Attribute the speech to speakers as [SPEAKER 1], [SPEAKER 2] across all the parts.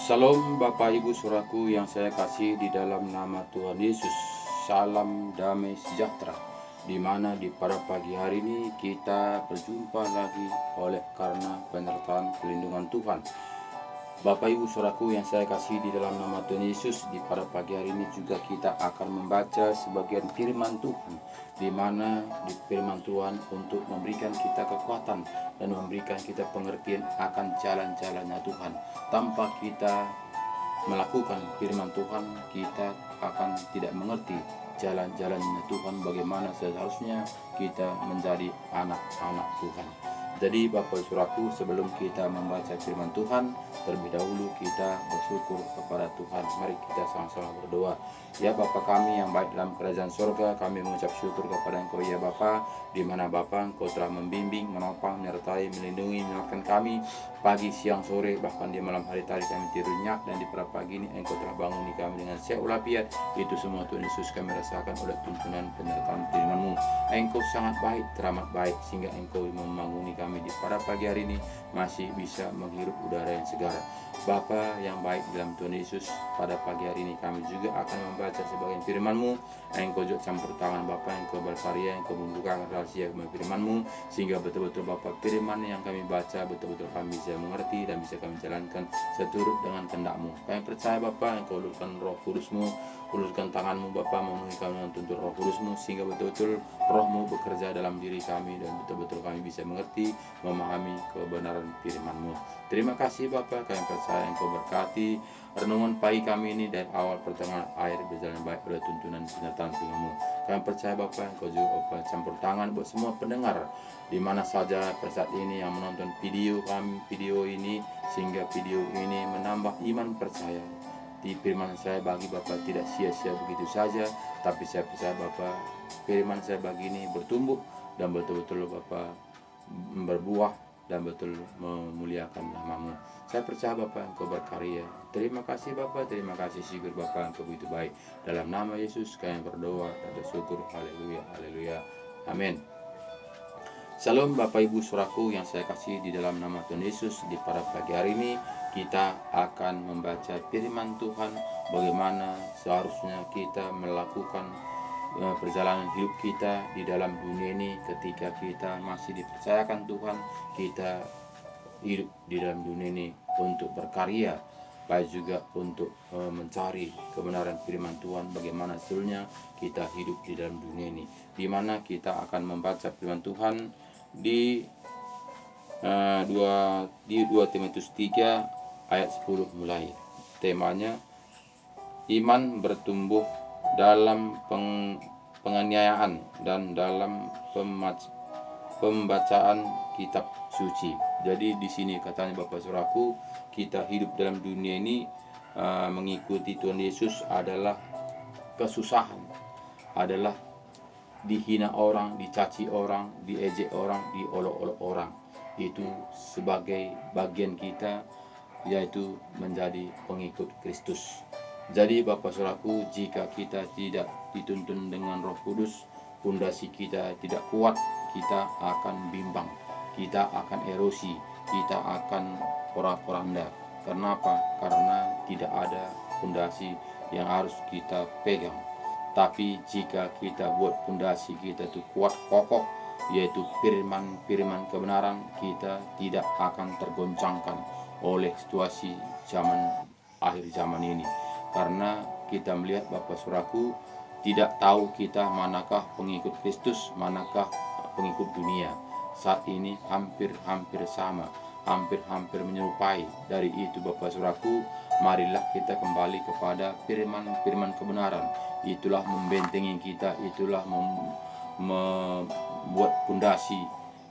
[SPEAKER 1] Salam Bapak Ibu Saudaraku yang saya kasih di dalam nama Tuhan Yesus. Salam damai sejahtera. Di mana di pada pagi hari ini kita berjumpa lagi oleh karena penyertaan pelindungan Tuhan. Bapak Ibu Saudaraku yang saya kasih di dalam nama Tuhan Yesus, di pada pagi hari ini juga kita akan membaca sebagian firman Tuhan, di mana di firman Tuhan untuk memberikan kita kekuatan dan memberikan kita pengertian akan jalan-jalannya Tuhan. Tanpa kita melakukan firman Tuhan, kita akan tidak mengerti jalan-jalannya Tuhan, bagaimana seharusnya kita menjadi anak-anak Tuhan. Jadi Bapak Saudaraku, sebelum kita membaca firman Tuhan, terlebih dahulu kita bersyukur kepada Tuhan. Mari kita sama-sama berdoa. Ya Bapa kami yang baik dalam kerajaan surga, kami mengucap syukur kepada Engkau ya Bapa, di mana Bapa Engkau telah membimbing, menopang, menyertai, melindungi, menyelamatkan kami pagi, siang, sore, bahkan di malam hari tadi kami tidur nyenyak, dan di pagi ini Engkau telah banguni kami dengan sehat walafiat. Itu semua Tuhan Yesus kami rasakan oleh tuntunan penyertaan firman-Mu. Engkau sangat baik, teramat baik, sehingga Engkau membanguni kami di pada pagi hari ini masih bisa menghirup udara yang segar. Bapa yang baik dalam Tuhan Yesus, pada pagi hari ini kami juga akan membaca sebagian firman-Mu. Engkau juga campur tangan Bapa, Engkau berkarya, Engkau membukakan rahasia firman-Mu, sehingga betul-betul Bapa firman yang kami baca betul-betul kami bisa mengerti dan bisa kami jalankan seturut dengan kehendak-Mu. Kami percaya Bapa, Engkau ulurkan Roh Kudus-Mu, ulurkan tangan-Mu Bapa, memenuhi kami dengan tuntun Roh Kudus-Mu, sehingga betul-betul Roh-Mu bekerja dalam diri kami dan betul-betul kami bisa mengerti, memahami kebenaran firman-Mu. Terima kasih Bapa, kami percaya Engkau berkati renungan pagi kami ini dari awal pertengahan akhir berjalan baik oleh tuntunan penyertaan firman-Mu. Kami percaya Bapa, Engkau juga campur tangan buat semua pendengar di mana saja pada saat ini yang menonton video ini, sehingga video ini menambah iman percaya di firman saya bagi Bapa tidak sia-sia begitu saja, tapi saya percaya Bapa firman saya bagi ini bertumbuh dan betul-betul Bapa berbuah dan betul memuliakan nama-Mu. Saya percaya Bapa Engkau berkarya. Terima kasih Bapa, terima kasih syukur Bapa Engkau begitu baik. Dalam nama Yesus kami berdoa dan bersyukur. Haleluya, haleluya, amin. Salam Bapak Ibu Saudaraku yang saya kasih di dalam nama Tuhan Yesus. Di pada pagi hari ini kita akan membaca firman Tuhan, bagaimana seharusnya kita melakukan perjalanan hidup kita di dalam dunia ini. Ketika kita masih dipercayakan Tuhan, kita hidup di dalam dunia ini untuk berkarya, baik juga untuk mencari kebenaran firman Tuhan, bagaimana seharusnya kita hidup di dalam dunia ini, di mana kita akan membaca firman Tuhan di 2 Timotius 3 ayat 10 mulai. Temanya iman bertumbuh dalam penganiayaan dan dalam pembacaan kitab suci. Jadi di sini katanya Bapak Saudaraku, kita hidup dalam dunia ini mengikuti Tuhan Yesus adalah kesusahan, adalah dihina orang, dicaci orang, diejek orang, diolok-olok orang. Itu sebagai bagian kita, yaitu menjadi pengikut Kristus. Jadi Bapak Saudaraku, jika kita tidak dituntun dengan Roh Kudus, pondasi kita tidak kuat, kita akan bimbang, kita akan erosi, kita akan porak-poranda. Kenapa? Karena tidak ada pondasi yang harus kita pegang. Tapi jika kita buat pondasi kita itu kuat, kokoh, yaitu firman kebenaran, kita tidak akan tergoncangkan oleh situasi akhir zaman ini. Karena kita melihat Bapak Saudaraku, tidak tahu kita manakah pengikut Kristus, manakah pengikut dunia. Saat ini hampir sama, hampir menyerupai. Dari itu Bapak Saudaraku, marilah kita kembali kepada firman kebenaran. Itulah membentengi kita, itulah membuat pondasi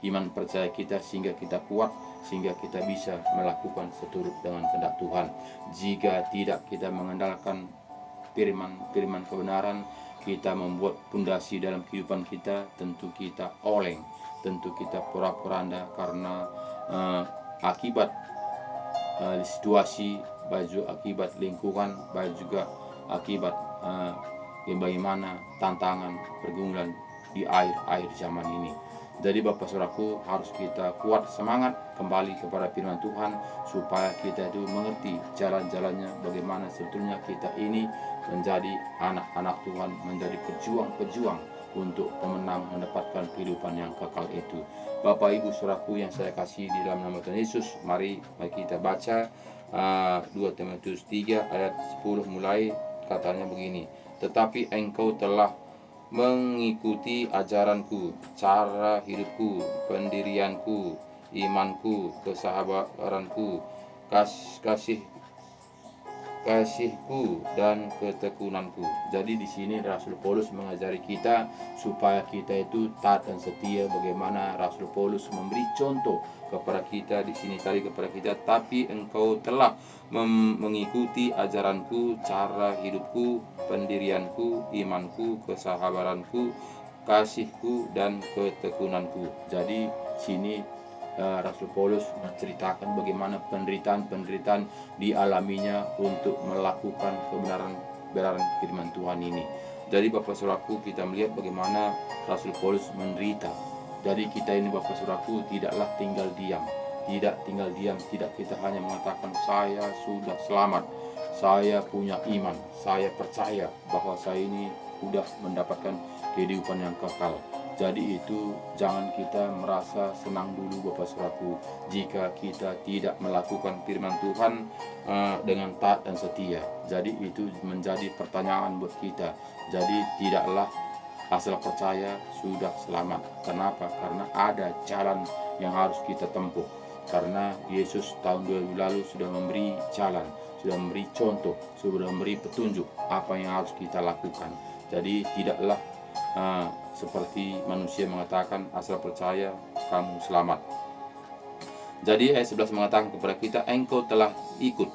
[SPEAKER 1] iman percaya kita, sehingga kita kuat, sehingga kita bisa melakukan seturut dengan kehendak Tuhan. Jika tidak kita mengandalkan firman kebenaran, kita membuat pondasi dalam kehidupan kita, tentu kita oleng, tentu kita pura-poranda karena akibat situasi, baik akibat lingkungan, baik juga akibat bagaimana tantangan pergumulan di akhir zaman ini. Jadi Bapak Saudaraku, harus kita kuat semangat kembali kepada firman Tuhan supaya kita itu mengerti jalan-jalannya, bagaimana sebetulnya kita ini menjadi anak-anak Tuhan, menjadi pejuang-pejuang untuk pemenang mendapatkan kehidupan yang kekal itu. Bapak Ibu Saudaraku yang saya kasih di dalam nama Tuhan Yesus, mari kita baca 2 Timotius 3 ayat 10 mulai. Katanya begini, tetapi engkau telah mengikuti ajaranku, cara hidupku, pendirianku, imanku, kesabaranku, kasihku dan ketekunanku. Jadi di sini Rasul Paulus mengajari kita supaya kita itu taat dan setia, bagaimana Rasul Paulus memberi contoh kepada kita di sini tadi kepada kita, tapi engkau telah mengikuti ajaranku, cara hidupku, pendirianku, imanku, kesabaranku, kasihku dan ketekunanku. Jadi sini Rasul Paulus menceritakan bagaimana penderitaan dialaminya untuk melakukan kebenaran firman Tuhan ini. Jadi Bapak Saudaraku, kita melihat bagaimana Rasul Paulus menderita. Jadi kita ini Bapak Saudaraku tidaklah tinggal diam. Tidak kita hanya mengatakan saya sudah selamat, saya punya iman, saya percaya bahwa saya ini sudah mendapatkan kehidupan yang kekal. Jadi itu jangan kita merasa senang dulu Bapak Saudaraku jika kita tidak melakukan firman Tuhan dengan taat dan setia. Jadi itu menjadi pertanyaan buat kita. Jadi tidaklah asal percaya sudah selamat. Kenapa? Karena ada jalan yang harus kita tempuh. Karena Yesus tahun 2000 lalu sudah memberi jalan, sudah memberi contoh, sudah memberi petunjuk apa yang harus kita lakukan. Jadi tidaklah seperti manusia mengatakan asal percaya kamu selamat. Jadi ayat 11 mengatakan kepada kita, engkau telah ikut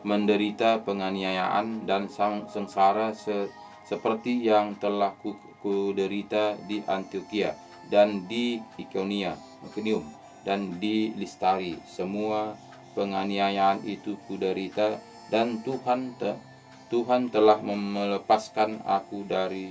[SPEAKER 1] menderita penganiayaan dan sengsara seperti yang telah kuderita di Antioquia dan di Iconium dan di Listari. Semua penganiayaan itu kuderita dan Tuhan telah melepaskan aku dari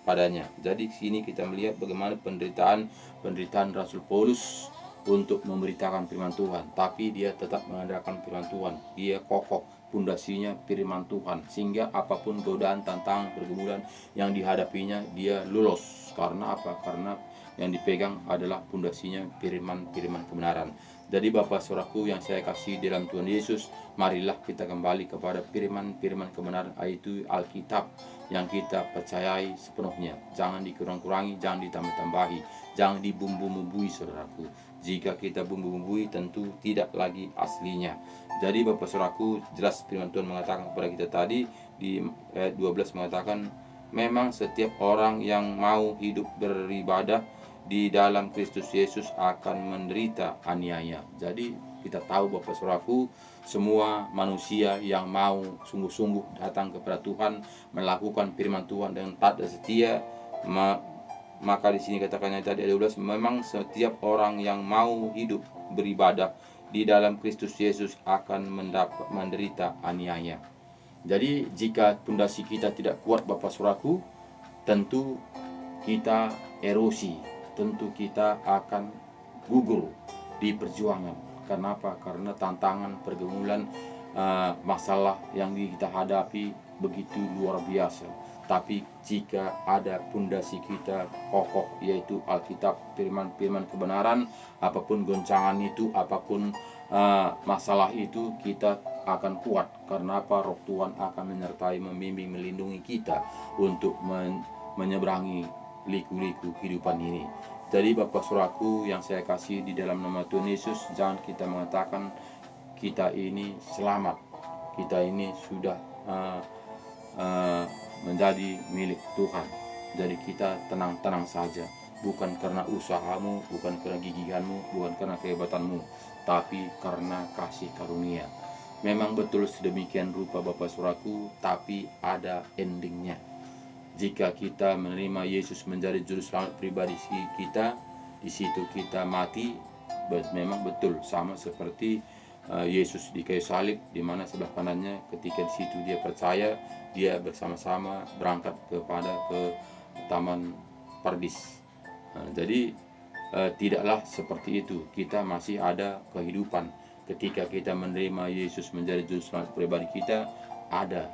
[SPEAKER 1] padanya. Jadi sini kita melihat bagaimana penderitaan Rasul Paulus untuk memberitakan firman Tuhan, tapi dia tetap mengandalkan firman Tuhan. Dia kokoh, pondasinya firman Tuhan, sehingga apapun godaan, tantangan, pergumulan yang dihadapinya dia lulus. Karena apa? Karena yang dipegang adalah pondasinya firman kebenaran. Jadi Bapak Saudaraku yang saya kasih dalam Tuhan Yesus, marilah kita kembali kepada firman kebenaran, yaitu Alkitab yang kita percayai sepenuhnya. Jangan dikurang-kurangi, jangan ditambah-tambahi, jangan dibumbu-bumbui Saudaraku. Jika kita bumbu-bumbui tentu tidak lagi aslinya. Jadi Bapak Saudaraku, jelas firman Tuhan mengatakan kepada kita tadi di ayat 12 mengatakan, memang setiap orang yang mau hidup beribadah di dalam Kristus Yesus akan menderita aniaya. Jadi kita tahu Bapak Saudaraku, semua manusia yang mau sungguh-sungguh datang kepada Tuhan, melakukan firman Tuhan dengan taat dan setia, maka di sini katakannya tadi ada 12, memang setiap orang yang mau hidup beribadah di dalam Kristus Yesus akan menderita aniaya. Jadi jika pondasi kita tidak kuat Bapak Saudaraku, tentu kita erosi, tentu kita akan gugur di perjuangan. Kenapa? Karena tantangan, pergumulan, masalah yang kita hadapi begitu luar biasa. Tapi jika ada pondasi kita kokoh, yaitu Alkitab, firman kebenaran, apapun goncangan itu, apapun masalah itu, kita akan kuat. Karena apa? Roh Tuhan akan menyertai, membimbing, melindungi kita untuk menyeberangi liku-liku kehidupan ini. Jadi Bapak Saudaraku yang saya kasih di dalam nama Tuhan Yesus, jangan kita mengatakan kita ini selamat, kita ini sudah menjadi milik Tuhan. Jadi kita tenang-tenang saja, bukan karena usahamu, bukan karena gigihanmu, bukan karena kehebatanmu, tapi karena kasih karunia. Memang betul sedemikian rupa Bapak Saudaraku, tapi ada endingnya. Jika kita menerima Yesus menjadi juru selamat pribadi kita, di situ kita mati. Memang betul sama seperti Yesus di kayu salib, di mana sebelah kanannya ketika di situ dia percaya, dia bersama-sama berangkat ke taman Paradis. Jadi tidaklah seperti itu. Kita masih ada kehidupan. Ketika kita menerima Yesus menjadi juru selamat pribadi kita, ada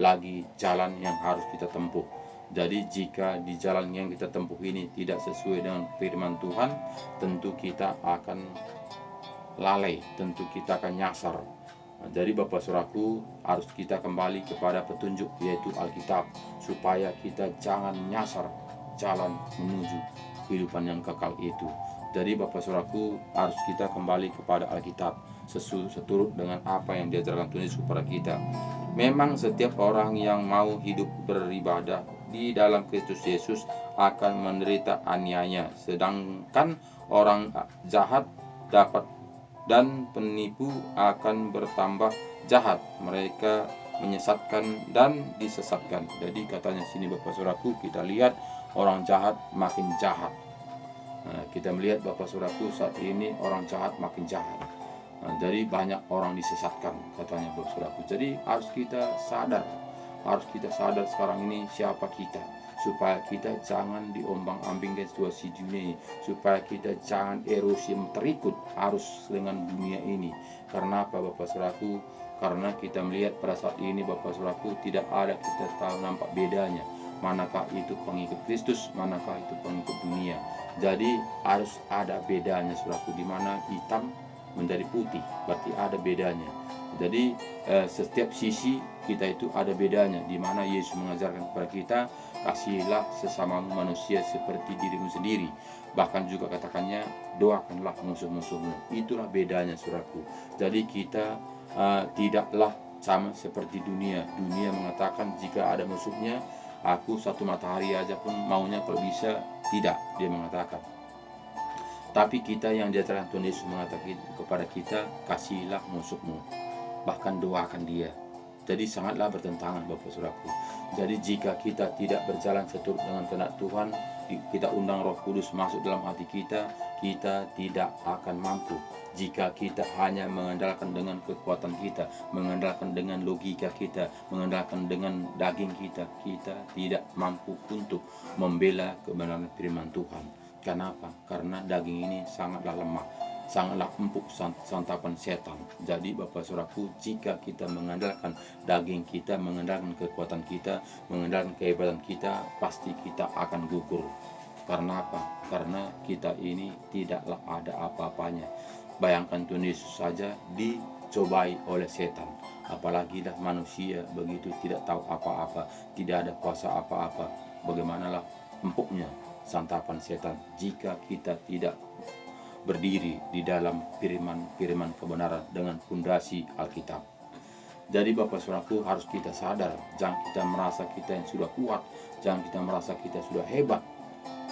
[SPEAKER 1] lagi jalan yang harus kita tempuh. Jadi jika di jalan yang kita tempuh ini tidak sesuai dengan firman Tuhan, tentu kita akan lalai, tentu kita akan nyasar. Jadi Bapak Saudaraku, harus kita kembali kepada petunjuk, yaitu Alkitab, supaya kita jangan nyasar jalan menuju kehidupan yang kekal itu. Jadi Bapak Saudaraku, harus kita kembali kepada Alkitab seturut dengan apa yang diajarkan Tuhan Yesus kepada kita. Memang setiap orang yang mau hidup beribadah di dalam Kristus Yesus akan menderita aniaya, sedangkan orang jahat dapat dan penipu akan bertambah jahat. Mereka menyesatkan dan disesatkan. Jadi katanya sini Bapak Saudaraku, kita lihat orang jahat makin jahat. Kita melihat Bapak Saudaraku saat ini orang jahat makin jahat. Jadi banyak orang disesatkan katanya Bapak Saudaraku. Jadi harus kita sadar sekarang ini siapa kita, supaya kita jangan diombang-ambingkan situasi dunia ini, supaya kita jangan erosi terikut arus dengan dunia ini. Karena apa Bapak Saudaraku? Karena kita melihat pada saat ini Bapak Saudaraku, tidak ada kita tahu nampak bedanya, manakah itu pengikut Kristus, manakah itu pengikut dunia. Jadi harus ada bedanya Saudaraku, di mana hitam menjadi putih, berarti ada bedanya. Jadi setiap sisi kita itu ada bedanya, di mana Yesus mengajarkan kepada kita, kasihilah sesama manusia seperti dirimu sendiri. Bahkan juga katakannya, doakanlah musuh-musuhmu. Itulah bedanya Saudaraku. Jadi kita tidaklah sama seperti dunia. Dunia mengatakan jika ada musuhnya, aku satu matahari aja pun maunya kalau bisa tidak, dia mengatakan. Tapi kita yang diajarkan Tuhan Yesus mengatakan kepada kita, kasihilah musuhmu, bahkan doakan dia. Jadi sangatlah bertentangan Bapak Saudaraku. Jadi jika kita tidak berjalan seturut dengan kehendak Tuhan, kita undang Roh Kudus masuk dalam hati kita, kita tidak akan mampu. Jika kita hanya mengandalkan dengan kekuatan kita, mengandalkan dengan logika kita, mengandalkan dengan daging kita, kita tidak mampu untuk membela kebenaran firman Tuhan. Kenapa? Karena daging ini sangatlah lemah, sangatlah empuk santapan setan. Jadi Bapak Saudaraku, jika kita mengandalkan daging kita, mengandalkan kekuatan kita, mengandalkan kehebatan kita, pasti kita akan gugur. Karena apa? Karena kita ini tidaklah ada apa-apanya. Bayangkan Tuhan Yesus saja dicobai oleh setan, apalagi dah manusia begitu tidak tahu apa-apa, tidak ada kuasa apa-apa. Bagaimanalah empuknya santapan setan jika kita tidak berdiri di dalam firman kebenaran dengan fondasi Alkitab. Jadi Bapak Saudaraku, harus kita sadar, jangan kita merasa kita yang sudah kuat, jangan kita merasa kita sudah hebat,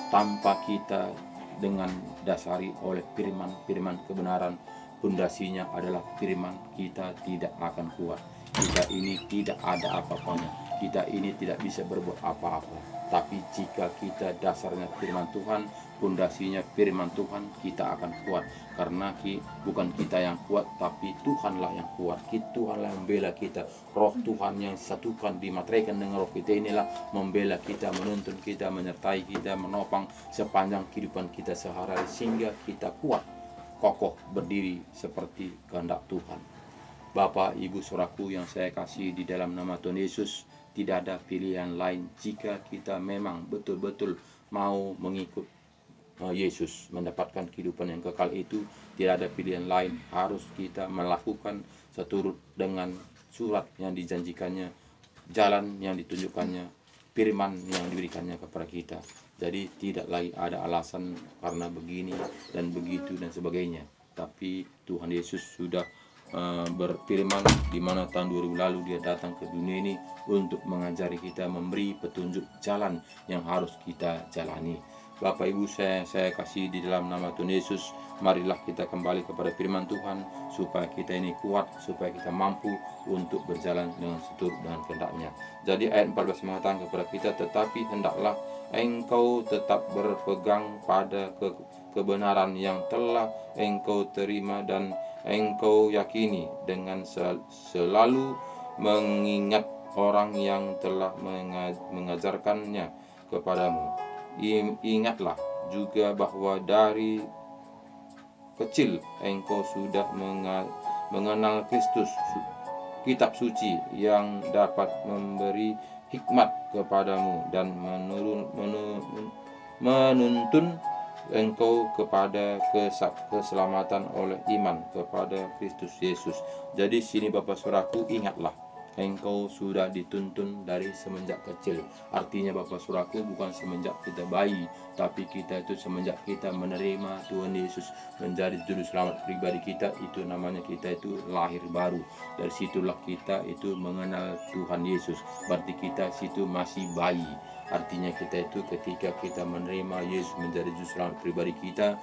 [SPEAKER 1] tanpa kita dengan dasari oleh firman kebenaran. Fondasinya adalah firman, kita tidak akan kuat. Kita ini tidak ada apa-apanya, kita ini tidak bisa berbuat apa-apa. Tapi jika kita dasarnya firman Tuhan, fondasinya firman Tuhan, kita akan kuat. Karena bukan kita yang kuat, tapi Tuhanlah yang kuat. Tuhanlah yang membela kita. Roh Tuhan yang disatukan, dimateraikan dengan roh kita inilah membela kita, menuntun kita, menyertai kita, menopang sepanjang kehidupan kita sehari-hari, sehingga kita kuat, kokoh berdiri seperti kehendak Tuhan. Bapak, Ibu, Saudaraku yang saya kasih di dalam nama Tuhan Yesus, tidak ada pilihan lain jika kita memang betul-betul mau mengikut Yesus, mendapatkan kehidupan yang kekal itu. Tidak ada pilihan lain, harus kita melakukan seturut dengan surat yang dijanjikannya, jalan yang ditunjukkannya, firman yang diberikannya kepada kita. Jadi tidak lagi ada alasan karena begini dan begitu dan sebagainya. Tapi Tuhan Yesus sudah berfirman, di mana tahun 2000 lalu dia datang ke dunia ini untuk mengajari kita, memberi petunjuk jalan yang harus kita jalani. Bapak Ibu saya kasih di dalam nama Tuhan Yesus, marilah kita kembali kepada firman Tuhan, supaya kita ini kuat, supaya kita mampu untuk berjalan dengan seturut dengan kehendak-Nya. Jadi ayat 14 mengatakan kepada kita, tetapi hendaklah engkau tetap berpegang pada kebenaran yang telah engkau terima dan engkau yakini, dengan selalu mengingat orang yang telah mengajarkannya kepadamu. Ingatlah juga bahwa dari kecil engkau sudah mengenal Kristus, kitab suci yang dapat memberi hikmat kepadamu dan menuntun engkau kepada keselamatan oleh iman kepada Kristus Yesus. Jadi sini Bapak Saudaraku, ingatlah engkau sudah dituntun dari semenjak kecil. Artinya Bapak Saudaraku, bukan semenjak kita bayi, tapi kita itu semenjak kita menerima Tuhan Yesus menjadi juru selamat pribadi kita, itu namanya kita itu lahir baru. Dari situlah kita itu mengenal Tuhan Yesus. Berarti kita situ masih bayi. Artinya kita itu ketika kita menerima Yesus menjadi juru selamat pribadi kita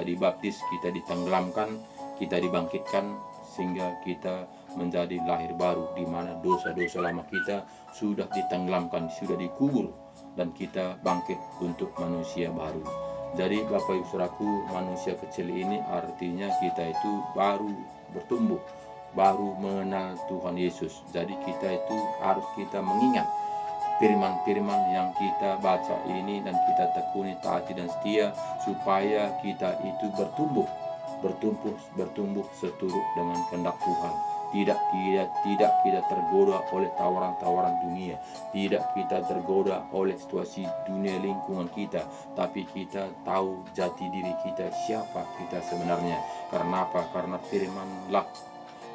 [SPEAKER 1] dibaptis, kita ditenggelamkan, kita dibangkitkan, sehingga kita menjadi lahir baru, di mana dosa-dosa lama kita sudah ditenggelamkan, sudah dikubur, dan kita bangkit untuk manusia baru. Jadi Bapak Ibu Saudaraku, manusia kecil ini artinya kita itu baru bertumbuh, baru mengenal Tuhan Yesus. Jadi kita itu harus kita mengingat firman-firman yang kita baca ini dan kita tekuni, taati dan setia, supaya kita itu bertumbuh seturut dengan kehendak Tuhan. Tidak kita tergoda oleh tawaran-tawaran dunia, tidak kita tergoda oleh situasi dunia lingkungan kita, tapi kita tahu jati diri kita, siapa kita sebenarnya. Karena apa? Karena firmanlah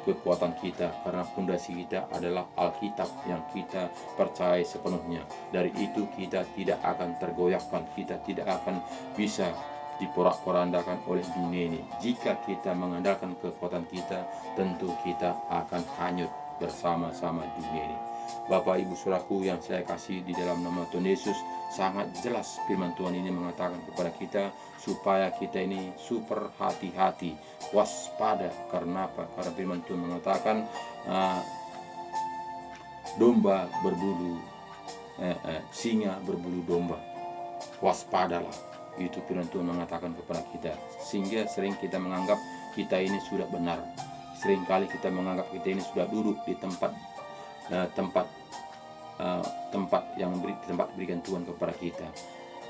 [SPEAKER 1] kekuatan kita, karena pondasi kita adalah Alkitab yang kita percaya sepenuhnya. Dari itu kita tidak akan tergoyahkan, kita tidak akan bisa diporak-porandakan oleh dunia ini. Jika kita mengandalkan kekuatan kita, tentu kita akan hanyut bersama-sama dunia ini. Bapak Ibu Saudaraku yang saya kasih di dalam nama Tuhan Yesus, sangat jelas firman Tuhan ini mengatakan kepada kita supaya kita ini super hati-hati, waspada. Karena apa? Karena firman Tuhan mengatakan domba berbulu singa berbulu domba. Waspadalah. Itu firman Tuhan mengatakan kepada kita. Sehingga sering kita menganggap kita ini sudah benar. Seringkali kita menganggap kita ini sudah duduk di tempat yang berikan Tuhan kepada kita.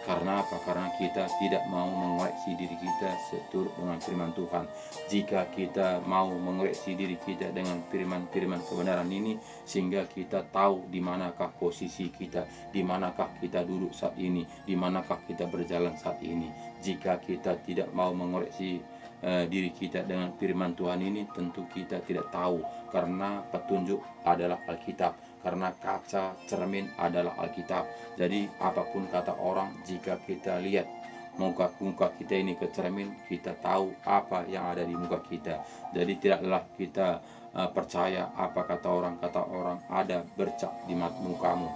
[SPEAKER 1] Karena apa? Karena kita tidak mau mengoreksi diri kita seturut dengan firman Tuhan. Jika kita mau mengoreksi diri kita dengan firman-firman kebenaran ini, sehingga kita tahu di manakah posisi kita, di manakah kita duduk saat ini, di manakah kita berjalan saat ini. Jika kita tidak mau mengoreksi diri kita dengan firman Tuhan ini, tentu kita tidak tahu, karena petunjuk adalah Alkitab, karena kaca cermin adalah Alkitab. Jadi apapun kata orang, jika kita lihat muka kita ini ke cermin, kita tahu apa yang ada di muka kita. Jadi tidaklah kita percaya apa kata orang ada bercak di mukamu,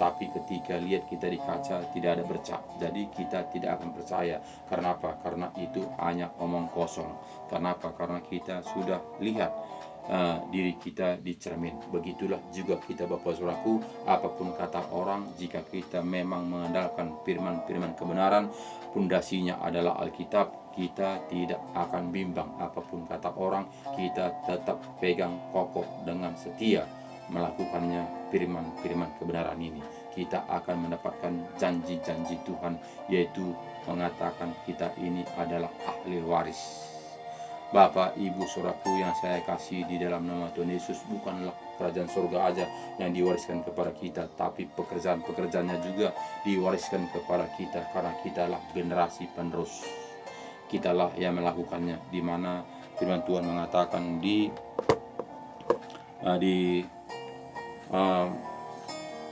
[SPEAKER 1] tapi ketika lihat kita di kaca tidak ada bercak, jadi kita tidak akan percaya. Karena apa? Karena itu hanya omong kosong. Kenapa? Karena kita sudah lihat diri kita di cermin. Begitulah juga kita Bapak Saudaraku, apapun kata orang, jika kita memang mengandalkan firman-firman kebenaran, pondasinya adalah Alkitab, kita tidak akan bimbang. Apapun kata orang, kita tetap pegang kokoh dengan setia melakukannya firman-firman kebenaran ini. Kita akan mendapatkan janji-janji Tuhan, yaitu mengatakan kita ini adalah ahli waris. Bapak, Ibu, Saudaraku yang saya kasih di dalam nama Tuhan Yesus, bukanlah kerajaan surga aja yang diwariskan kepada kita, tapi pekerjaan-pekerjaannya juga diwariskan kepada kita, karena kitalah generasi penerus. Kitalah yang melakukannya, di mana firman Tuhan mengatakan di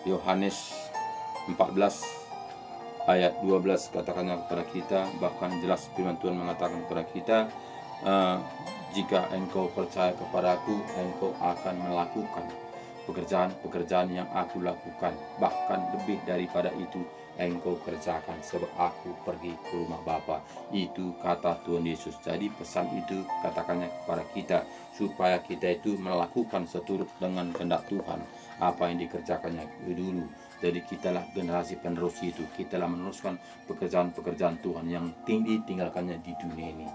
[SPEAKER 1] Yohanes 14 ayat 12 katakannya kepada kita, bahkan jelas firman Tuhan mengatakan kepada kita, jika engkau percaya kepadaku, engkau akan melakukan pekerjaan-pekerjaan yang aku lakukan, bahkan lebih daripada itu engkau kerjakan, sebab aku pergi ke rumah Bapa. Itu kata Tuhan Yesus. Jadi pesan itu katakannya kepada kita, supaya kita itu melakukan seturut dengan kehendak Tuhan, apa yang dikerjakannya dulu. Jadi kitalah generasi penerus itu, kitalah meneruskan pekerjaan-pekerjaan Tuhan yang ditinggalkannya di dunia ini.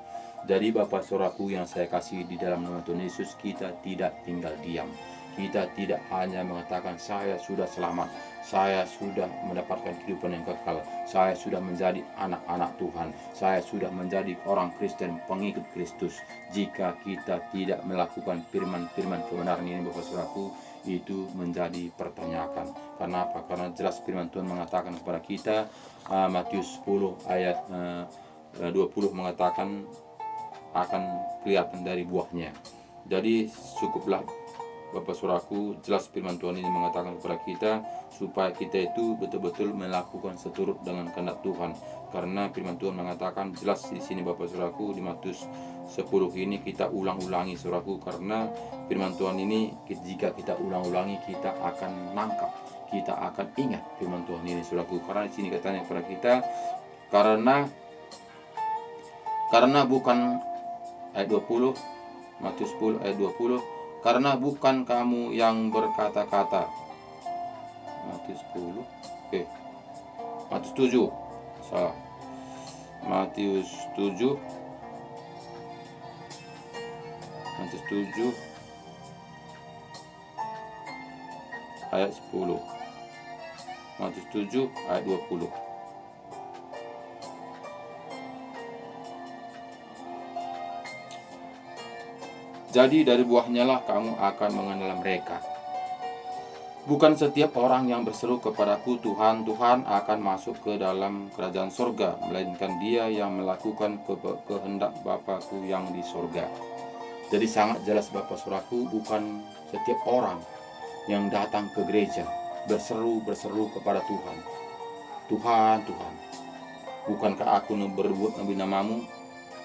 [SPEAKER 1] Jadi Bapak Saudaraku yang saya kasih di dalam nama Tuhan Yesus, kita tidak tinggal diam. Kita tidak hanya mengatakan saya sudah selamat, saya sudah mendapatkan kehidupan yang kekal. Saya sudah menjadi anak-anak Tuhan. Saya sudah menjadi orang Kristen, pengikut Kristus. Jika kita tidak melakukan firman-firman kebenaran ini, Bapak Saudaraku, itu menjadi pertanyaan. Kenapa? Karena jelas firman Tuhan mengatakan kepada kita, Matius 10 ayat 20 mengatakan akan kelihatan dari buahnya. Jadi cukuplah Bapak Saudaraku, jelas firman Tuhan ini mengatakan kepada kita supaya kita itu betul-betul melakukan seturut dengan kehendak Tuhan. Karena firman Tuhan mengatakan jelas di sini Bapak Saudaraku, di Matius 10 ini kita ulang-ulangi Saudaraku, karena firman Tuhan ini jika kita ulang-ulangi kita akan nangkap, kita akan ingat firman Tuhan ini Saudaraku. Karena di sini katanya kepada kita, karena bukan ayat 20, Matius 10 ayat 20, karena bukan kamu yang berkata-kata. Matius 10, Matius 7, salah. Matius 7 ayat 10. Matius 7 ayat 20. Jadi dari buahnya lah kamu akan mengenal mereka. Bukan setiap orang yang berseru kepadaku Tuhan, Tuhan akan masuk ke dalam kerajaan surga, melainkan dia yang melakukan kehendak Bapa-Ku yang di surga. Jadi sangat jelas Bapak Saudaraku, bukan setiap orang yang datang ke gereja berseru kepada Tuhan. Tuhan, Tuhan, bukankah aku berbuat nabi namamu?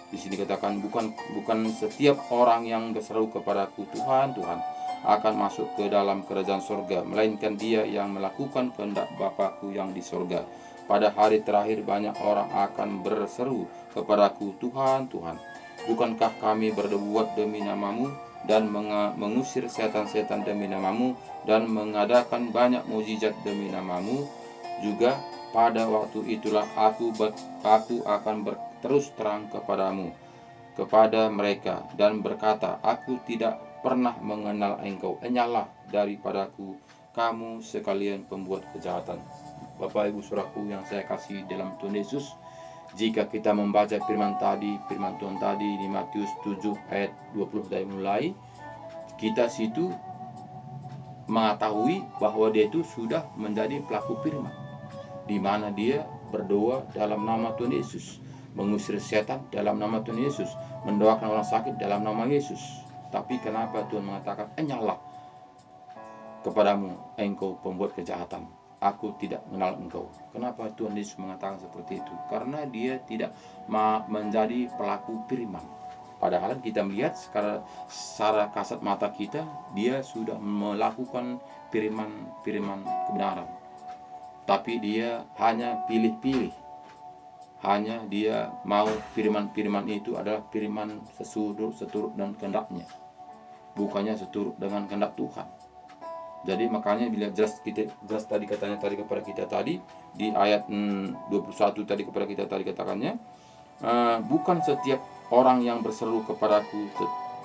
[SPEAKER 1] Di sini katakan bukan setiap orang yang berseru kepadaku Tuhan, Tuhan akan masuk ke dalam kerajaan surga, melainkan dia yang melakukan kehendak Bapa-Ku yang di surga. Pada hari terakhir banyak orang akan berseru kepadaku Tuhan, Tuhan, bukankah kami berbuat demi namamu dan mengusir setan-setan demi namamu dan mengadakan banyak mukjizat demi namamu? Juga pada waktu itulah aku akan terus terang kepada mereka dan berkata, aku tidak pernah mengenal engkau, enyahlah daripadaku kamu sekalian pembuat kejahatan. Bapak Ibu Saudaraku yang saya kasih dalam Tuhan Yesus, jika kita membaca firman Tuhan tadi di Matius 7 ayat 20 dari mulai, kita situ mengetahui bahwa dia itu sudah menjadi pelaku firman, di mana dia berdoa dalam nama Tuhan Yesus, mengusir setan dalam nama Tuhan Yesus, mendoakan orang sakit dalam nama Yesus. Tapi kenapa Tuhan mengatakan, enyahlah kepadamu engkau pembuat kejahatan, aku tidak mengenal engkau? Kenapa Tuhan Yesus mengatakan seperti itu? Karena dia tidak menjadi pelaku firman. Padahal kita melihat secara kasat mata kita, dia sudah melakukan firman kebenaran. Tapi dia hanya pilih-pilih. Hanya dia mau firman-firman itu adalah firman seturut dan kehendaknya, bukannya seturut dengan kehendak Tuhan. Jadi makanya bila jelas tadi katanya kepada kita tadi di ayat 21 tadi kepada kita tadi katakannya, bukan setiap orang yang berseru kepadaku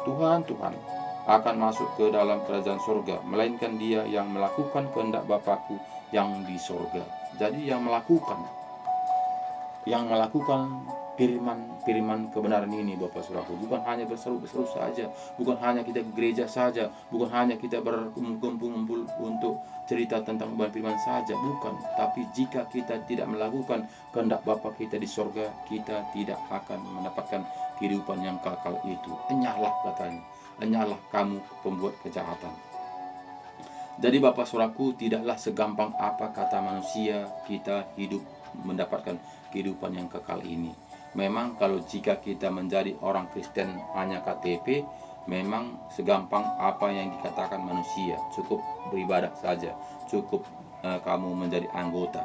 [SPEAKER 1] Tuhan, Tuhan akan masuk ke dalam kerajaan surga, melainkan dia yang melakukan kehendak Bapa-Ku yang di surga. Jadi yang melakukan firman kebenaran ini Bapak Saudaraku, bukan hanya berseru saja, bukan hanya kita ke gereja saja, bukan hanya kita berkumpul untuk cerita tentang firman saja, bukan. Tapi jika kita tidak melakukan kehendak Bapa kita di surga, kita tidak akan mendapatkan kehidupan yang kekal itu. Enyahlah katanya, enyahlah kamu pembuat kejahatan. Jadi Bapak Saudaraku, tidaklah segampang apa kata manusia kita hidup mendapatkan kehidupan yang kekal ini. Memang kalau jika kita menjadi orang Kristen hanya KTP, memang segampang apa yang dikatakan manusia, cukup beribadah saja, cukup kamu menjadi anggota,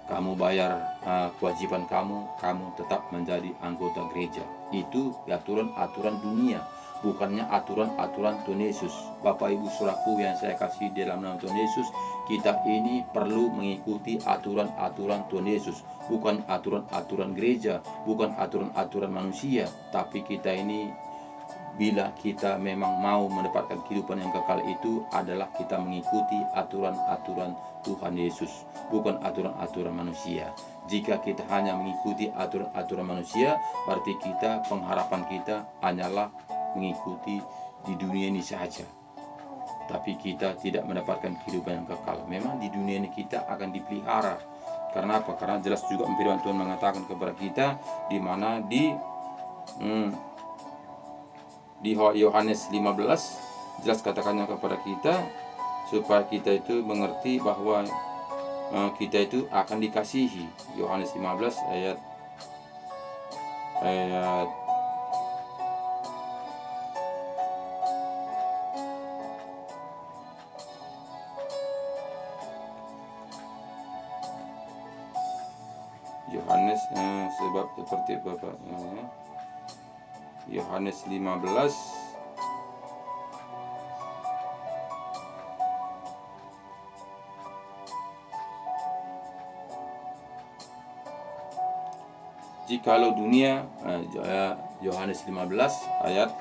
[SPEAKER 1] kamu bayar kewajiban kamu tetap menjadi anggota gereja. Itu aturan dunia, bukannya aturan Tuhan Yesus. Bapak Ibu Saudaraku yang saya kasih dalam nama Tuhan Yesus, kita ini perlu mengikuti aturan Tuhan Yesus, bukan aturan gereja, bukan aturan manusia. Tapi kita ini bila kita memang mau mendapatkan kehidupan yang kekal itu adalah kita mengikuti aturan-aturan Tuhan Yesus, bukan aturan-aturan manusia. Jika kita hanya mengikuti aturan-aturan manusia, berarti pengharapan kita hanyalah mengikuti di dunia ini saja. Tapi kita tidak mendapatkan kehidupan yang kekal. Memang di dunia ini kita akan dipelihara. Karena apa? Karena jelas juga firman Tuhan mengatakan kepada kita, di mana di Yohanes 15 jelas katakannya kepada kita supaya kita itu mengerti bahwa kita itu akan dikasihi. Yohanes 15 ayat Yohanes sebab seperti Bapak Yohanes 15 jikalau dunia Yohanes 15 ayat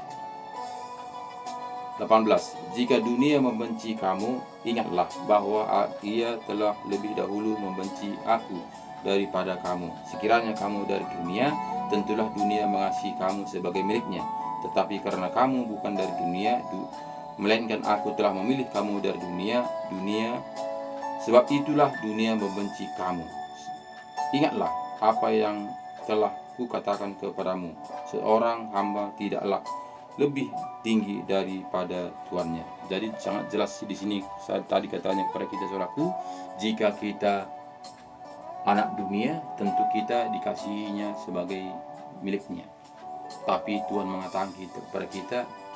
[SPEAKER 1] 18, jika dunia membenci kamu, ingatlah bahwa ia telah lebih dahulu membenci aku daripada kamu. Sekiranya kamu dari dunia, tentulah dunia mengasihi kamu sebagai miliknya. Tetapi karena kamu bukan dari dunia, melainkan aku telah memilih kamu dari dunia, sebab itulah dunia membenci kamu. Ingatlah apa yang telah kukatakan kepadamu, seorang hamba tidaklah lebih tinggi daripada tuannya. Jadi sangat jelas di sini saat tadi katanya kepada kita saudaraku, jika kita anak dunia, tentu kita dikasihinya sebagai miliknya. Tapi Tuhan mengatakan kepada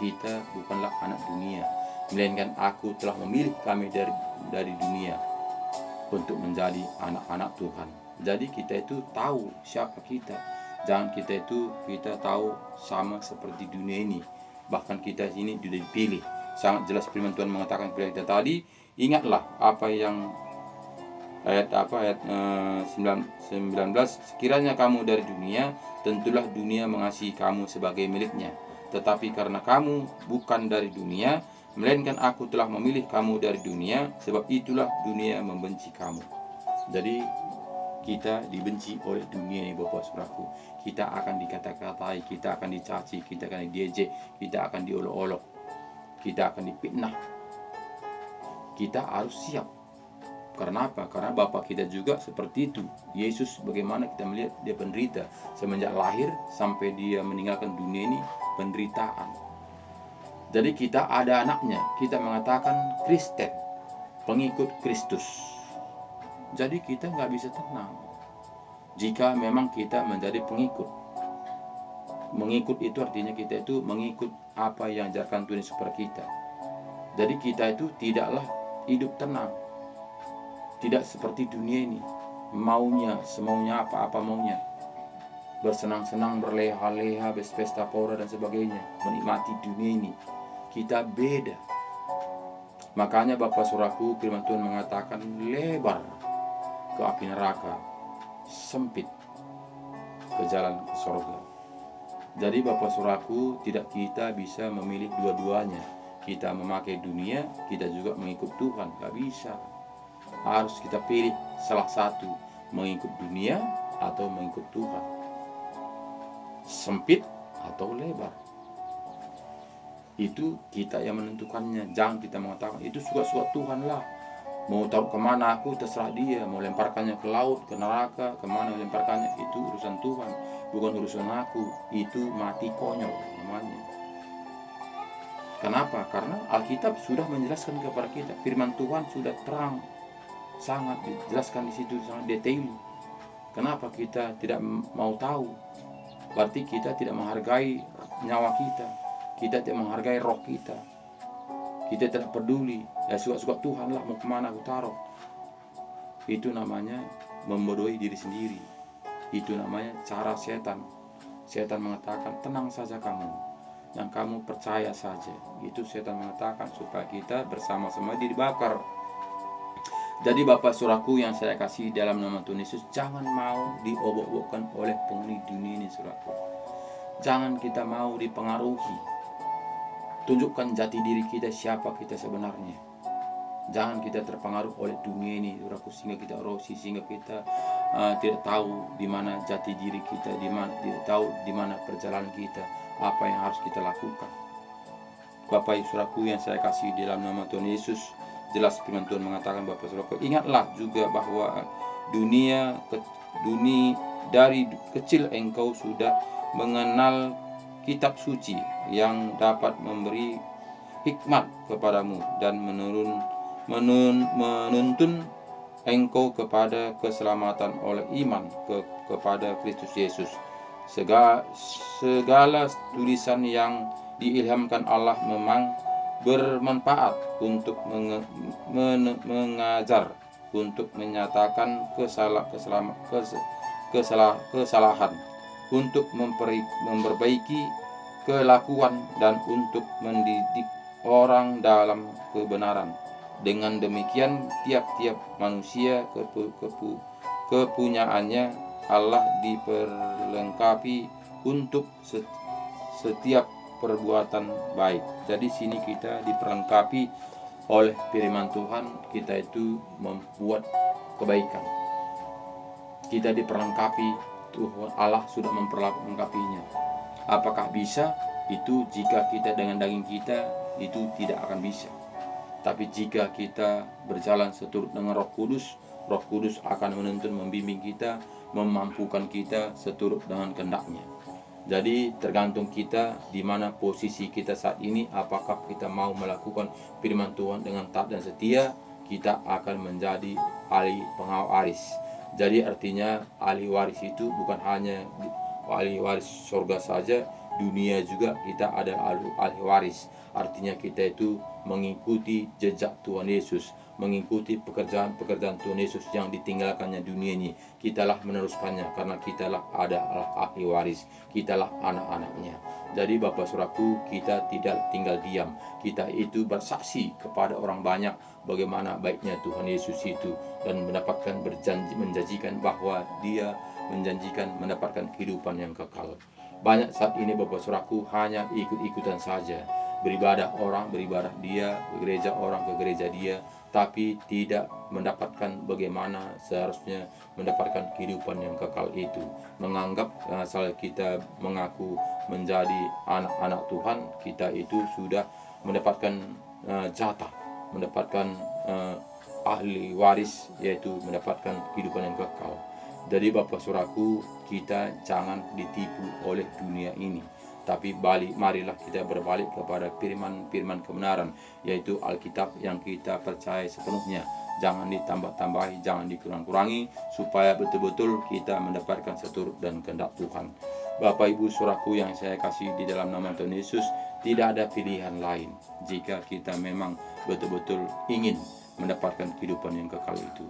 [SPEAKER 1] kita bukanlah anak dunia, melainkan aku telah memilih kami dari dunia untuk menjadi anak-anak Tuhan. Jadi kita itu tahu siapa kita. Jangan kita tahu sama seperti dunia ini. Bahkan kita ini sudah dipilih. Sangat jelas firman Tuhan mengatakan kepada kita tadi, ingatlah apa yang ayat 19, sekiranya kamu dari dunia, tentulah dunia mengasihi kamu sebagai miliknya. Tetapi karena kamu bukan dari dunia, melainkan aku telah memilih kamu dari dunia, sebab itulah dunia membenci kamu. Jadi kita dibenci oleh dunia ini Bapak Saudaraku. Kita akan dikata-katai, kita akan dicaci, kita akan diejek, kita akan diolok-olok, kita akan dipitnah. Kita harus siap. Karena apa? Karena Bapak kita juga seperti itu. Yesus bagaimana kita melihat dia penderita semenjak lahir sampai dia meninggalkan dunia ini, penderitaan. Jadi kita ada anaknya, kita mengatakan Kristen, pengikut Kristus. Jadi kita nggak bisa tenang jika memang kita menjadi pengikut. Mengikut itu artinya kita itu mengikut apa yang diajarkan Tuhan Yesus kepada kita. Jadi kita itu tidaklah hidup tenang, tidak seperti dunia ini, semaunya apa maunya, bersenang-senang, berleha-leha, berpesta pora dan sebagainya, menikmati dunia ini. Kita beda. Makanya Bapak Saudaraku, firman Tuhan mengatakan lebar ke api neraka, sempit ke jalan ke surga. Jadi Bapak Saudaraku, tidak kita bisa memilih dua-duanya. Kita memakai dunia, kita juga mengikut Tuhan, gak bisa. Harus kita pilih salah satu, mengikut dunia atau mengikut Tuhan, sempit atau lebar. Itu kita yang menentukannya. Jangan kita mengatakan itu suka-suka Tuhan lah, mau tahu kemana aku terserah dia, mau lemparkannya ke laut, ke neraka, kemana lemparkannya, itu urusan Tuhan, bukan urusan aku. Itu mati konyol namanya. Kenapa? Karena Alkitab sudah menjelaskan kepada kita, firman Tuhan sudah terang, sangat dijelaskan di situ, sangat detail. Kenapa kita tidak mau tahu? Berarti kita tidak menghargai nyawa kita tidak menghargai roh kita tidak peduli. Ya suka-suka Tuhan lah, mau kemana aku taruh. Itu namanya membodohi diri sendiri. Itu namanya cara setan. Setan mengatakan tenang saja kamu, yang kamu percaya saja. Itu setan mengatakan supaya kita bersama-sama dibakar. Jadi Bapak Saudaraku yang saya kasih dalam nama Tuhan Yesus, jangan mau diobok-obokkan oleh penghuni dunia ini Saudaraku. Jangan kita mau dipengaruhi tunjukkan jati diri kita, siapa kita sebenarnya. Jangan kita terpengaruh oleh dunia ini, saudaraku, sehingga kita erosi, sehingga kita tidak tahu di mana jati diri kita, tidak tahu di mana perjalanan kita, apa yang harus kita lakukan. Bapak Ibu saudaraku yang saya kasih di dalam nama Tuhan Yesus, jelas firman Tuhan mengatakan, Bapak saudaraku, ingatlah juga bahwa dunia dari kecil engkau sudah mengenal kitab suci yang dapat memberi hikmat kepadamu dan menuntun engkau kepada keselamatan oleh iman kepada Kristus Yesus. Segala tulisan yang diilhamkan Allah memang bermanfaat untuk mengajar, untuk menyatakan kesalahan, untuk memperbaiki kelakuan, dan untuk mendidik orang dalam kebenaran. Dengan demikian tiap-tiap manusia kepunyaannya Allah diperlengkapi untuk setiap perbuatan baik. Jadi sini kita diperlengkapi oleh firman Tuhan, kita itu membuat kebaikan. Kita diperlengkapi, Tuhan Allah sudah memperlengkapinya. Apakah bisa? Itu jika kita dengan daging kita itu tidak akan bisa. Tapi jika kita berjalan seturut dengan Roh Kudus akan menuntun, membimbing kita, memampukan kita seturut dengan kehendak-Nya. Jadi tergantung kita di mana posisi kita saat ini. Apakah kita mau melakukan firman Tuhan dengan taat dan setia, kita akan menjadi ahli pengwaris. Jadi artinya ahli waris itu bukan hanya ahli waris surga saja, dunia juga kita adalah ahli waris. Artinya kita itu mengikuti jejak Tuhan Yesus, mengikuti pekerjaan Tuhan Yesus yang ditinggalkannya dunia ini. Kitalah meneruskannya, karena kitalah adalah ahli waris, kitalah anak-anaknya. Jadi Bapak Saudaraku, kita tidak tinggal diam. Kita itu bersaksi kepada orang banyak bagaimana baiknya Tuhan Yesus itu, dan menjanjikan bahwa Dia menjanjikan mendapatkan kehidupan yang kekal. Banyak saat ini Bapak Saudaraku hanya ikut-ikutan saja. Beribadah dia, ke gereja orang ke gereja dia, tapi tidak mendapatkan bagaimana seharusnya mendapatkan kehidupan yang kekal itu. Menganggap asal kita mengaku menjadi anak-anak Tuhan, kita itu sudah mendapatkan jatah, mendapatkan ahli waris, yaitu mendapatkan kehidupan yang kekal. Jadi Bapak Saudaraku, kita jangan ditipu oleh dunia ini, tapi marilah kita berbalik kepada firman kebenaran, yaitu Alkitab yang kita percaya sepenuhnya. Jangan ditambah-tambahi, jangan dikurang-kurangi, supaya betul-betul kita mendapatkan seturut dan kehendak Tuhan. Bapak Ibu Saudaraku yang saya kasih di dalam nama Tuhan Yesus, tidak ada pilihan lain jika kita memang betul-betul ingin mendapatkan kehidupan yang kekal itu.